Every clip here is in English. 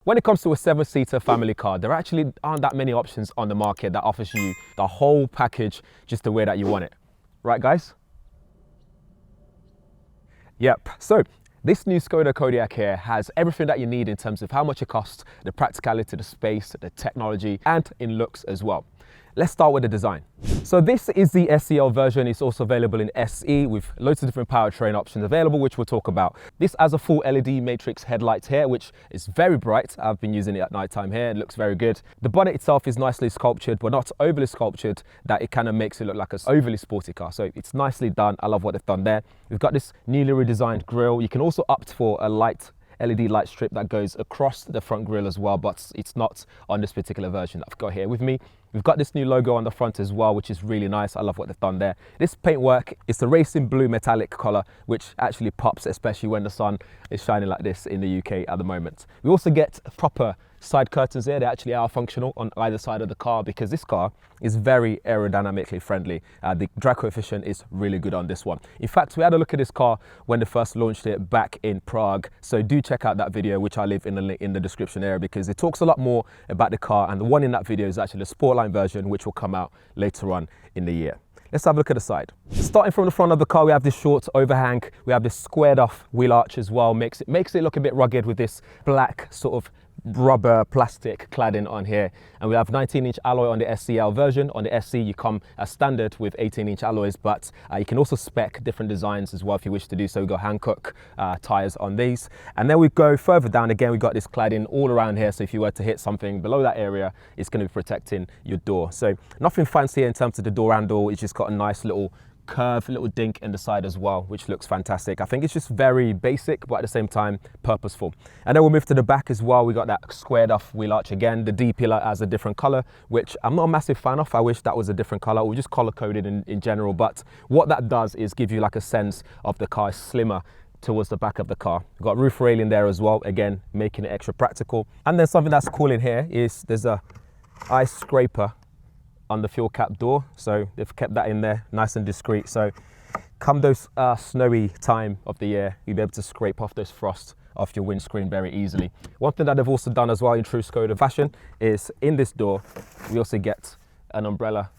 When it comes to a 7-seater family car, there actually aren't that many options on the market that offers you the whole package just the way that you want it. Right, guys? Yep. So this new Skoda Kodiaq here has everything that you need in terms of how much it costs, the practicality, the space, the technology, and in looks as well. Let's start with the design. So this is the SEL version. It's also available in SE with loads of different powertrain options available, which we'll talk about. This has a full LED matrix headlight here, which is very bright. I've been using it at night time here. It looks very good. The bonnet itself is nicely sculptured, but not overly sculptured that it kind of makes it look like an overly sporty car. So it's nicely done. I love what they've done there. We've got this newly redesigned grille. You can also opt for a light LED light strip that goes across the front grille as well, but it's not on this particular version that I've got here with me. We've got this new logo on the front as well, which is really nice. I love what they've done there. This paintwork is the racing blue metallic color, which actually pops, especially when the sun is shining like this in the UK at the moment. We also get proper side curtains here. They actually are functional on either side of the car because this car is very aerodynamically friendly. The drag coefficient is really good on this one. In fact, we had a look at this car when they first launched it back in Prague. So do check out that video, which I'll leave in the link in the description area, because it talks a lot more about the car. And the one in that video is actually the Sportline version, which will come out later on in the year. Let's have a look at the side. Starting from the front of the car, we have this short overhang. We have this squared off wheel arch as well. Makes it look a bit rugged with this black sort of rubber plastic cladding on here. And we have 19-inch alloy on the SEL version. On the SC, you come as standard with 18-inch alloys, but you can also spec different designs as well if you wish to do so. We've got Hankook tires on these. And then we go further down again, we've got this cladding all around here. So if you were to hit something below that area, it's going to be protecting your door. So nothing fancy in terms of the door handle. It's just got a nice little curve, little dink in the side as well, which looks fantastic. I think it's just very basic, but at the same time purposeful. And then we'll move to the back as well. We got that squared off wheel arch again. The D pillar has a different color, which I'm not a massive fan of. I wish that was a different color, or just color coded in general. But what that does is give you like a sense of the car is slimmer towards the back of the car. We've got roof railing there as well, again making it extra practical. And then something that's cool in here is there's a ice scraper on the fuel cap door, so they've kept that in there nice and discreet. So come those snowy time of the year, you'll be able to scrape off those frost off your windscreen very easily. One thing that they've also done as well in true Skoda fashion is in this door we also get an umbrella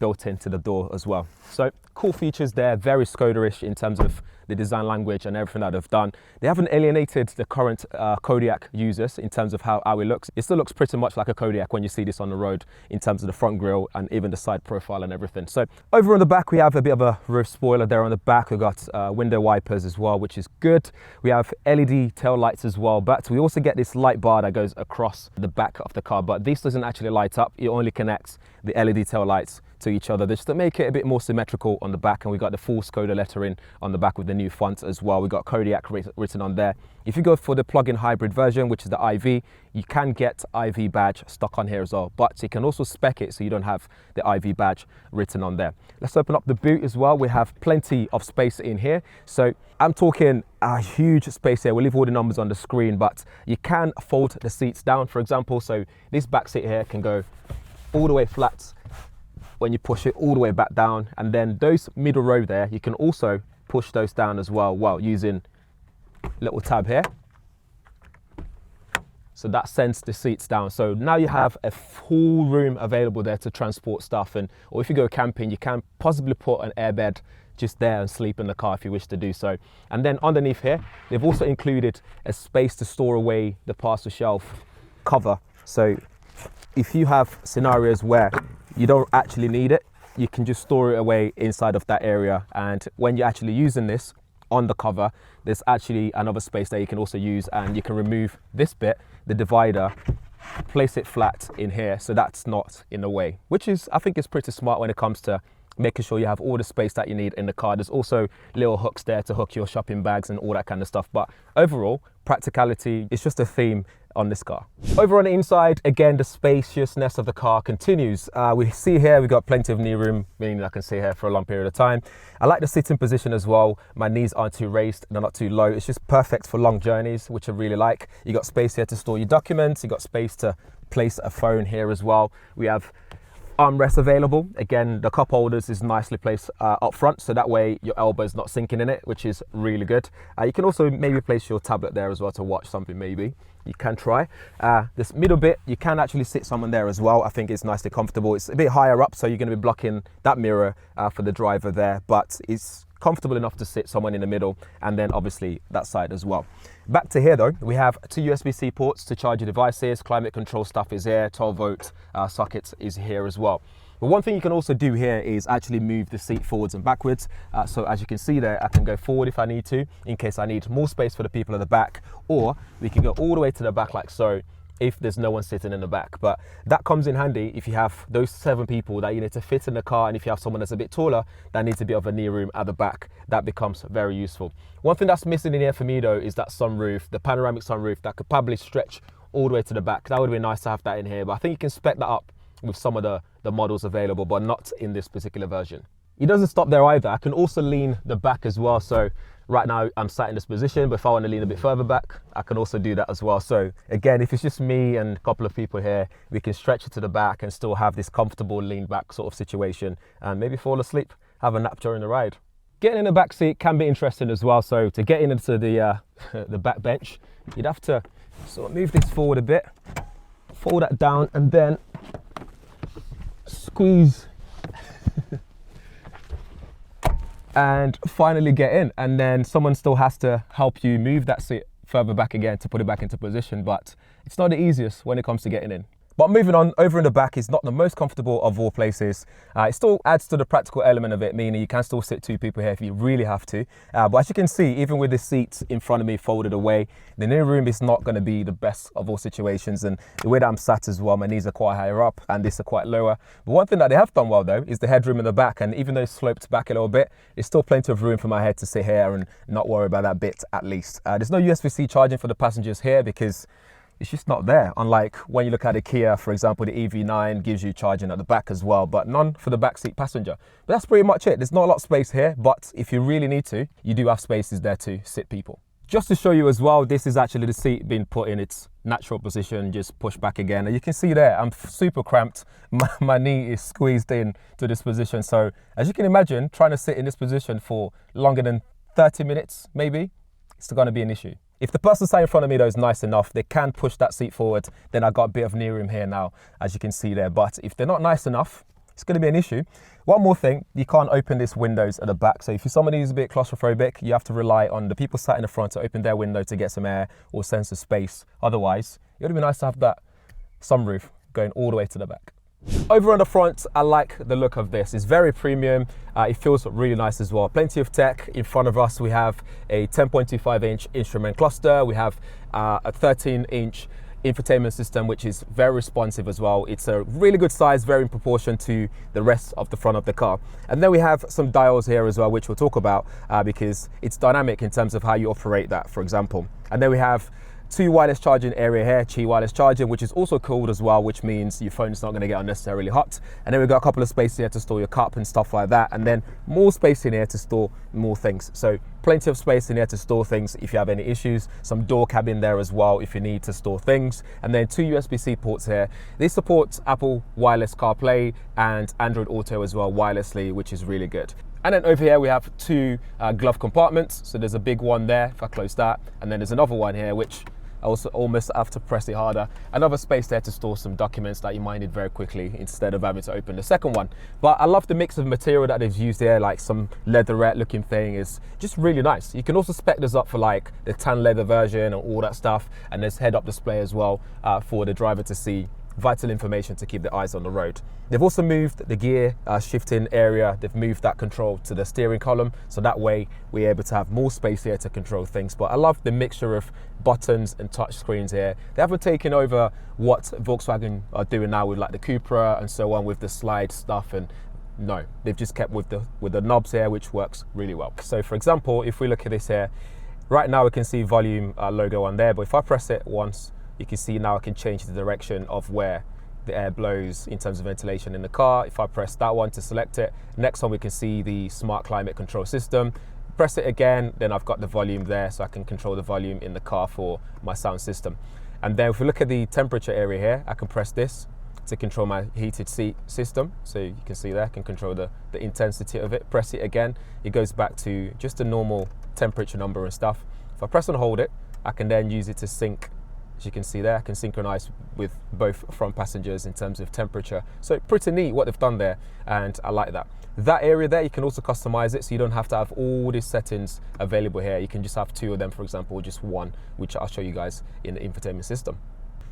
built into the door as well. So cool features there, very Skoda-ish in terms of the design language and everything that they've done. They haven't alienated the current Kodiaq users in terms of how it looks. It still looks pretty much like a Kodiaq when you see this on the road in terms of the front grille and even the side profile and everything. So over on the back, we have a bit of a roof spoiler there on the back. We've got window wipers as well, which is good. We have LED tail lights as well, but we also get this light bar that goes across the back of the car, but this doesn't actually light up. It only connects the LED tail lights to each other just to make it a bit more symmetrical on the back. And we got the full Skoda lettering on the back with the new font as well. We got Kodiaq written on there. If you go for the plug-in hybrid version, which is the IV, you can get IV badge stuck on here as well, but you can also spec it so you don't have the IV badge written on there. Let's open up the boot as well. We have plenty of space in here. So I'm talking a huge space here. We'll leave all the numbers on the screen, but you can fold the seats down, for example. So this back seat here can go all the way flat when you push it all the way back down, and then those middle row there, you can also push those down as well while using little tab here. So that sends the seats down. So now you have a full room available there to transport stuff, or if you go camping, you can possibly put an airbed just there and sleep in the car if you wish to do so. And then underneath here, they've also included a space to store away the parcel shelf cover. So if you have scenarios where you don't actually need it, you can just store it away inside of that area. And when you're actually using this on the cover, there's actually another space that you can also use, and you can remove this bit, the divider, place it flat in here so that's not in the way, which is, I think, is pretty smart when it comes to making sure you have all the space that you need in the car. There's also little hooks there to hook your shopping bags and all that kind of stuff. But overall, practicality is just a theme on this car. Over on the inside, again, the spaciousness of the car continues. We see here we've got plenty of knee room, meaning I can sit here for a long period of time. I like the sitting position as well. My knees aren't too raised, they're not too low. It's just perfect for long journeys, which I really like. You got space here to store your documents. You got space to place a phone here as well. We have armrests available. Again, the cup holders is nicely placed up front, so that way your elbow is not sinking in it, which is really good. You can also maybe place your tablet there as well to watch something maybe. You can try. This middle bit, you can actually sit someone there as well. I think it's nicely comfortable. It's a bit higher up, so you're going to be blocking that mirror for the driver there, but it's comfortable enough to sit someone in the middle, and then obviously that side as well. Back to here though, we have 2 USB-C ports to charge your devices. Climate control stuff is here, 12-volt socket is here as well. But one thing you can also do here is actually move the seat forwards and backwards. So as you can see there, I can go forward if I need to, in case I need more space for the people at the back, or we can go all the way to the back like so, if there's no one sitting in the back. But that comes in handy if you have those 7 people that you need to fit in the car, and if you have someone that's a bit taller that needs a bit of a knee room at the back, that becomes very useful. One thing that's missing in here for me though is that sunroof, the panoramic sunroof that could probably stretch all the way to the back. That would be nice to have that in here, but I think you can spec that up with some of the models available, but not in this particular version. It doesn't stop there either. I can also lean the back as well. So right now I'm sat in this position, but if I want to lean a bit further back, I can also do that as well. So again, if it's just me and a couple of people here, we can stretch it to the back and still have this comfortable lean back sort of situation, and maybe fall asleep, have a nap during the ride. Getting in the back seat can be interesting as well. So to get into the back bench, you'd have to sort of move this forward a bit, fold that down, and then squeeze and finally get in, and then someone still has to help you move that seat further back again to put it back into position, but it's not the easiest when it comes to getting in. But moving on, over in the back is not the most comfortable of all places. It still adds to the practical element of it, meaning you can still sit 2 people here if you really have to. But as you can see, even with the seats in front of me folded away, the knee room is not going to be the best of all situations. And the way that I'm sat as well, my knees are quite higher up and this are quite lower. But one thing that they have done well though is the headroom in the back. And even though it's sloped back a little bit, there's still plenty of room for my head to sit here and not worry about that bit at least. There's no USB-C charging for the passengers here because it's just not there. Unlike when you look at a Kia, for example, the EV9 gives you charging at the back as well, but none for the backseat passenger. But that's pretty much it. There's not a lot of space here, but if you really need to, you do have spaces there to sit people. Just to show you as well, this is actually the seat being put in its natural position, just push back again. And you can see there, I'm super cramped. My knee is squeezed in to this position. So as you can imagine, trying to sit in this position for longer than 30 minutes, maybe, it's going to be an issue. If the person sat in front of me though is nice enough, they can push that seat forward, then I got a bit of knee room here now, as you can see there. But if they're not nice enough, it's going to be an issue. One more thing, you can't open these windows at the back. So if you're somebody who's a bit claustrophobic, you have to rely on the people sat in the front to open their window to get some air or sense of space. Otherwise, it would be nice to have that sunroof going all the way to the back. Over on the front, I like the look of this. It's very premium. It feels really nice as well. Plenty of tech. In front of us, we have a 10.25-inch instrument cluster. We have a 13-inch infotainment system, which is very responsive as well. It's a really good size, very in proportion to the rest of the front of the car. And then we have some dials here as well, which we'll talk about because it's dynamic in terms of how you operate that, for example. And then we have 2 wireless charging area here, Qi wireless charging, which is also cooled as well, which means your phone's not going to get unnecessarily hot. And then we've got a couple of spaces here to store your cup and stuff like that. And then more space in here to store more things. So plenty of space in here to store things if you have any issues. Some door cabin there as well if you need to store things. And then 2 USB-C ports here. They support Apple Wireless CarPlay and Android Auto as well wirelessly, which is really good. And then over here we have 2 glove compartments. So there's a big one there if I close that. And then there's another one here, which I also almost have to press it harder. Another space there to store some documents that you might need very quickly instead of having to open the second one. But I love the mix of material that they've used here, like some leatherette looking thing is just really nice. You can also spec this up for like the tan leather version and all that stuff. And there's head-up display as well for the driver to see vital information to keep the eyes on the road. They've also moved the gear shifting area. They've moved that control to the steering column, so that way we're able to have more space here to control things. But I love the mixture of buttons and touch screens here. They haven't taken over what Volkswagen are doing now with like the Cupra and so on with the slide stuff, and no, they've just kept with the knobs here, which works really well. So for example, if we look at this here, right now we can see volume logo on there, but if I press it once, you can see now I can change the direction of where the air blows in terms of ventilation in the car. If I press that one to select it, next one we can see the smart climate control system. Press it again, then I've got the volume there, so I can control the volume in the car for my sound system. And then if we look at the temperature area here, I can press this to control my heated seat system. So you can see there, I can control the intensity of it. Press it again, it goes back to just a normal temperature number and stuff. If I press and hold it, I can then use it to sync. As you can see there, I can synchronize with both front passengers in terms of temperature. So pretty neat what they've done there, and I like that. That area there, you can also customize it, so you don't have to have all these settings available here. You can just have 2 of them, for example, or just 1, which I'll show you guys in the infotainment system.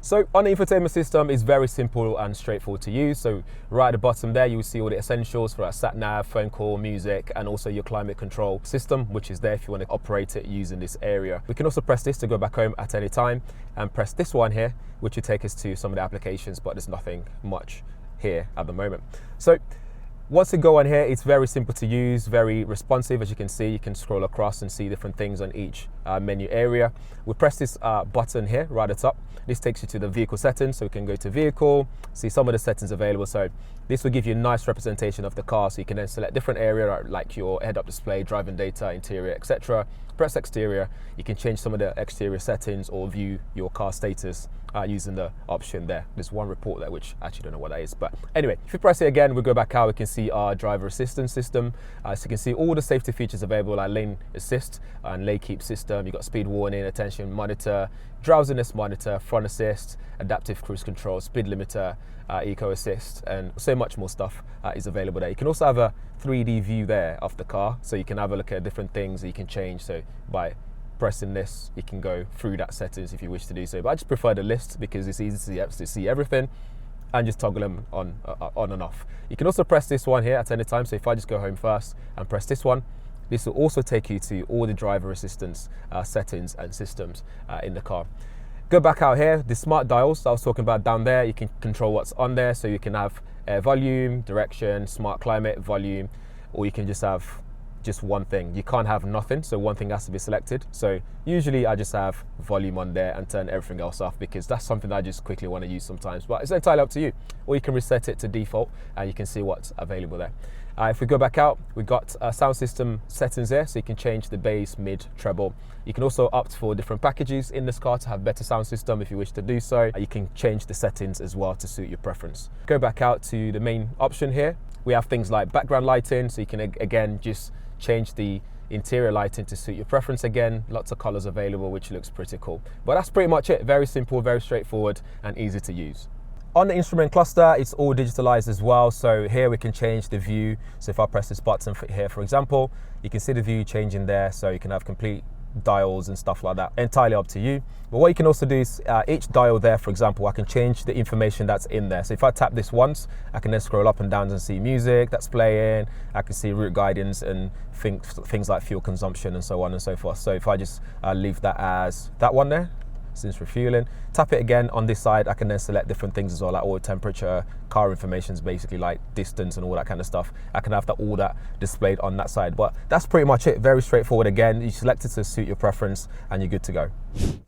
So on the infotainment system, it's very simple and straightforward to use. So right at the bottom there, you will see all the essentials for our sat nav, phone call, music, and also your climate control system, which is there if you want to operate it using this area. We can also press this to go back home at any time, and press this one here, which will take us to some of the applications, but there's nothing much here at the moment. So once you go on here, it's very simple to use, very responsive. As you can see, you can scroll across and see different things on each menu area. We press this button here right at the top. This takes you to the vehicle settings, so we can go to vehicle, see some of the settings available. So this will give you a nice representation of the car, so you can then select different area like your head-up display, driving data, interior, etc. Press exterior, you can change some of the exterior settings or view your car status using the option there. There's one report there which I actually don't know what that is, but anyway, if you press it again, we go back out, we can see our driver assistance system. So you can see all the safety features available, like lane assist and lane keep system. You've got speed warning, attention monitor, drowsiness monitor, front assist, adaptive cruise control, speed limiter, eco assist, and so much more stuff is available there. You can also have a 3D view there of the car, so you can have a look at different things that you can change. So by pressing this, you can go through that settings if you wish to do so, but I just prefer the list because it's easy to see everything and just toggle them on and off. You can also press this one here at any time. So if I just go home first and press this one, this will also take you to all the driver assistance settings and systems in the car. Go back out here, the smart dials I was talking about down there, you can control what's on there. So you can have volume, direction, smart climate, volume, or you can just have just one thing. You can't have nothing, so one thing has to be selected. So usually I just have volume on there and turn everything else off because that's something that I just quickly want to use sometimes, but it's entirely up to you. Or you can reset it to default and you can see what's available there. If we go back out, we've got sound system settings there, so you can change the bass, mid, treble. You can also opt for different packages in this car to have better sound system if you wish to do so. You can change the settings as well to suit your preference. Go back out to the main option here. We have things like background lighting, so you can again just change the interior lighting to suit your preference. Again, lots of colors available, which looks pretty cool. But that's pretty much it. Very simple, very straightforward, and easy to use. On the instrument cluster, it's all digitalized as well. So here we can change the view. So if I press this button here, for example, you can see the view changing there. So you can have complete dials and stuff like that, entirely up to you. But what you can also do is each dial there, for example, I can change the information that's in there. So if I tap this once, I can then scroll up and down and see music that's playing. I can see route guidance and things like fuel consumption and so on and so forth. So if I just leave that as that one there, since refueling, tap it again on this side, I can then select different things as well, like oil temperature, car information is basically like distance and all that kind of stuff. I can have all that displayed on that side, but that's pretty much it. Very straightforward. Again, you select it to suit your preference and you're good to go.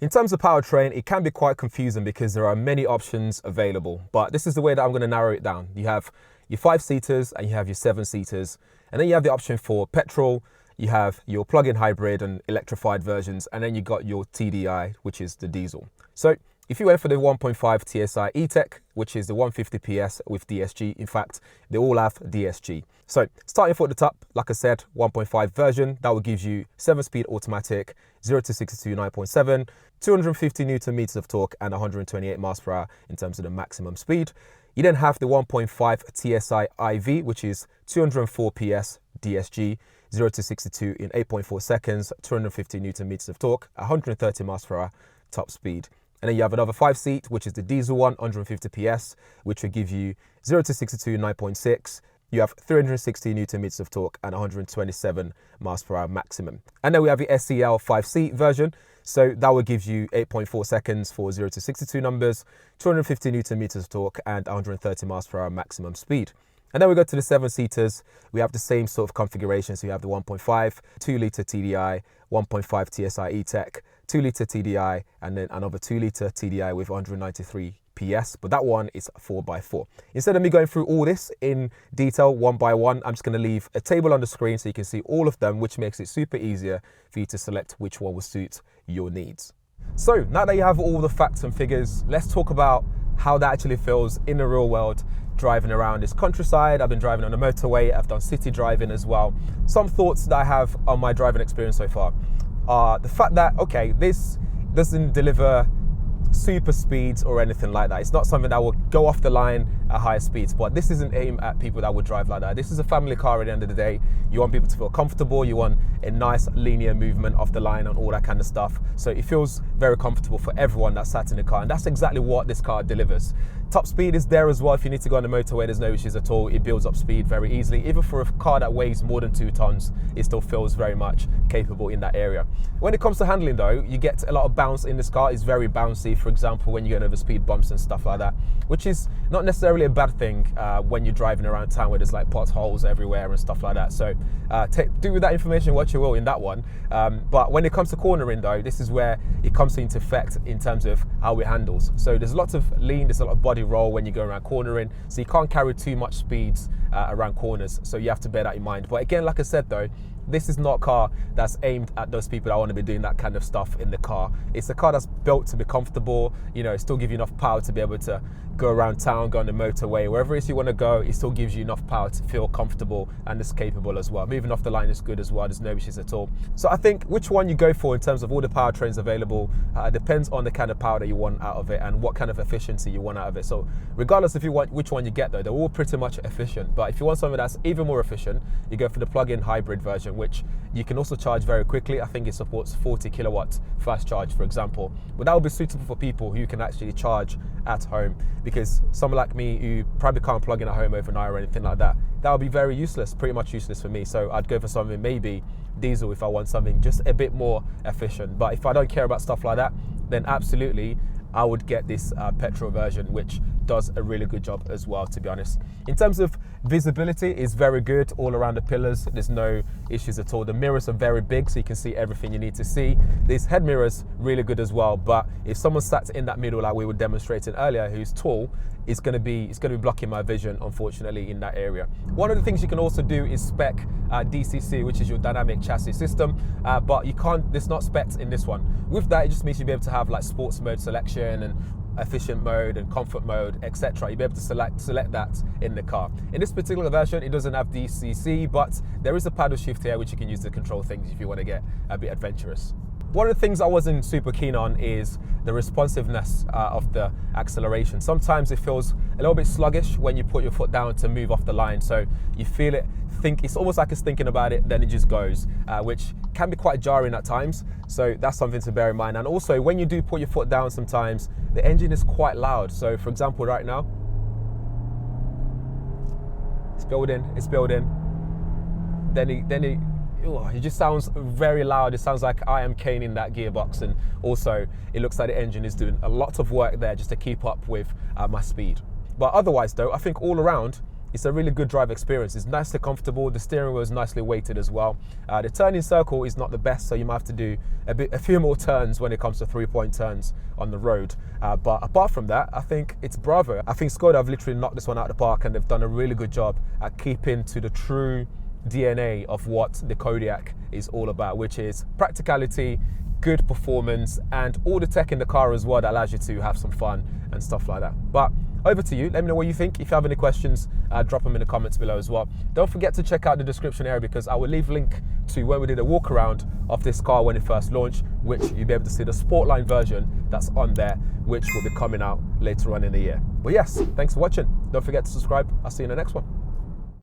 In terms of powertrain, it can be quite confusing because there are many options available, but this is the way that I'm going to narrow it down. You have your 5-seaters and you have your 7-seaters, and then you have the option for petrol. You have your plug-in hybrid and electrified versions, and then you got your TDI, which is the diesel. So if you went for the 1.5 TSI E-Tech, which is the 150 PS with DSG, in fact, they all have DSG. So starting for the top, like I said, 1.5 version, that will give you 7-speed automatic, 0 to 62, 9.7, 250 Newton meters of torque and 128 miles per hour in terms of the maximum speed. You then have the 1.5 TSI IV, which is 204 PS DSG, 0 to 62 in 8.4 seconds, 250 Newton meters of torque, 130 miles per hour top speed. And then you have another 5-seat, which is the diesel one, 150 PS, which will give you 0 to 62 9.6. You have 360 Newton meters of torque and 127 miles per hour maximum. And then we have the SEL 5-seat version. So that will give you 8.4 seconds for 0 to 62 numbers, 250 Newton meters of torque and 130 miles per hour maximum speed. And then we go to the 7-seaters. We have the same sort of configuration. So you have the 1.5, 2-litre TDI, 1.5 TSI E-Tech, 2-litre TDI, and then another 2-litre TDI with 193 PS, but that one is 4x4. Instead of me going through all this in detail one by one, I'm just going to leave a table on the screen so you can see all of them, which makes it super easier for you to select which one will suit your needs. So now that you have all the facts and figures, let's talk about how that actually feels in the real world driving around this countryside. I've been driving on the motorway, I've done city driving as well. Some thoughts that I have on my driving experience so far are the fact that, okay, this doesn't deliver super speeds or anything like that. It's not something that will go off the line at higher speeds, but this isn't aimed at people that would drive like that. This is a family car at the end of the day. You want people to feel comfortable, you want a nice linear movement off the line and all that kind of stuff. So it feels very comfortable for everyone that sat in the car, and that's exactly what this car delivers. Top speed is there as well. If you need to go on the motorway, there's no issues at all. It builds up speed very easily. Even for a car that weighs more than 2 tons, it still feels very much capable in that area. When it comes to handling though, you get a lot of bounce in this car. It's very bouncy, for example, when you're going over speed bumps and stuff like that, which is not necessarily a bad thing when you're driving around town where there's like potholes everywhere and stuff like that. So do with that information what you will in that one. But when it comes to cornering though, this is where it comes into effect in terms of how it handles. So there's lots of lean, there's a lot of body roll when you go around cornering, so you can't carry too much speeds around corners, so you have to bear that in mind. But again, like I said though, this is not a car that's aimed at those people that want to be doing that kind of stuff in the car. It's a car that's built to be comfortable, you know, it still gives you enough power to be able to go around town, go on the motorway, wherever it is you want to go, it still gives you enough power to feel comfortable, and it's capable as well. Moving off the line is good as well, there's no issues at all. So I think which one you go for in terms of all the powertrains available depends on the kind of power that you want out of it and what kind of efficiency you want out of it. So regardless if you want which one you get though, they're all pretty much efficient. But if you want something that's even more efficient, you go for the plug-in hybrid version, which you can also charge very quickly. I think it supports 40 kilowatt fast charge, for example. But that will be suitable for people who can actually charge at home, because someone like me who probably can't plug in at home overnight or anything like that, that would be very useless, pretty much useless for me. So I'd go for something maybe diesel if I want something just a bit more efficient. But if I don't care about stuff like that, then absolutely I would get this petrol version, which does a really good job as well, to be honest. In terms of visibility, it's very good all around the pillars. There's no issues at all. The mirrors are very big, so you can see everything you need to see. These head mirrors really good as well, but if someone sat in that middle like we were demonstrating earlier who's tall, it's going to be blocking my vision, unfortunately, in that area. One of the things you can also do is spec DCC, which is your dynamic chassis system, but you can't, there's not specs in this one. With that, it just means you'll be able to have like sports mode selection and efficient mode and comfort mode, etc. You'll be able to select that in the car. In this particular version, it doesn't have DCC, but there is a paddle shift here which you can use to control things if you want to get a bit adventurous. One of the things I wasn't super keen on is the responsiveness of the acceleration. Sometimes it feels a little bit sluggish when you put your foot down to move off the line. So you feel it, it's almost like it's thinking about it, then it just goes, which can be quite jarring at times. So that's something to bear in mind. And also when you do put your foot down sometimes, the engine is quite loud. So for example, right now, it's building. It just sounds very loud. It sounds like I am caning that gearbox, and also it looks like the engine is doing a lot of work there just to keep up with my speed. But otherwise though, I think all around it's a really good drive experience. It's nicely comfortable, the steering wheel is nicely weighted as well. The turning circle is not the best, so you might have to do a few more turns when it comes to 3-point turns on the road. But apart from that, I think it's bravo. I think Skoda have literally knocked this one out of the park, and they've done a really good job at keeping to the true DNA of what the Kodiaq is all about, which is practicality, good performance, and all the tech in the car as well that allows you to have some fun and stuff like that. But over to you. Let me know what you think. If you have any questions, drop them in the comments below as well. Don't forget to check out the description area, because I will leave a link to when we did a walk around of this car when it first launched, which you'll be able to see the Sportline version that's on there, which will be coming out later on in the year. But yes, thanks for watching. Don't forget to subscribe. I'll see you in the next one.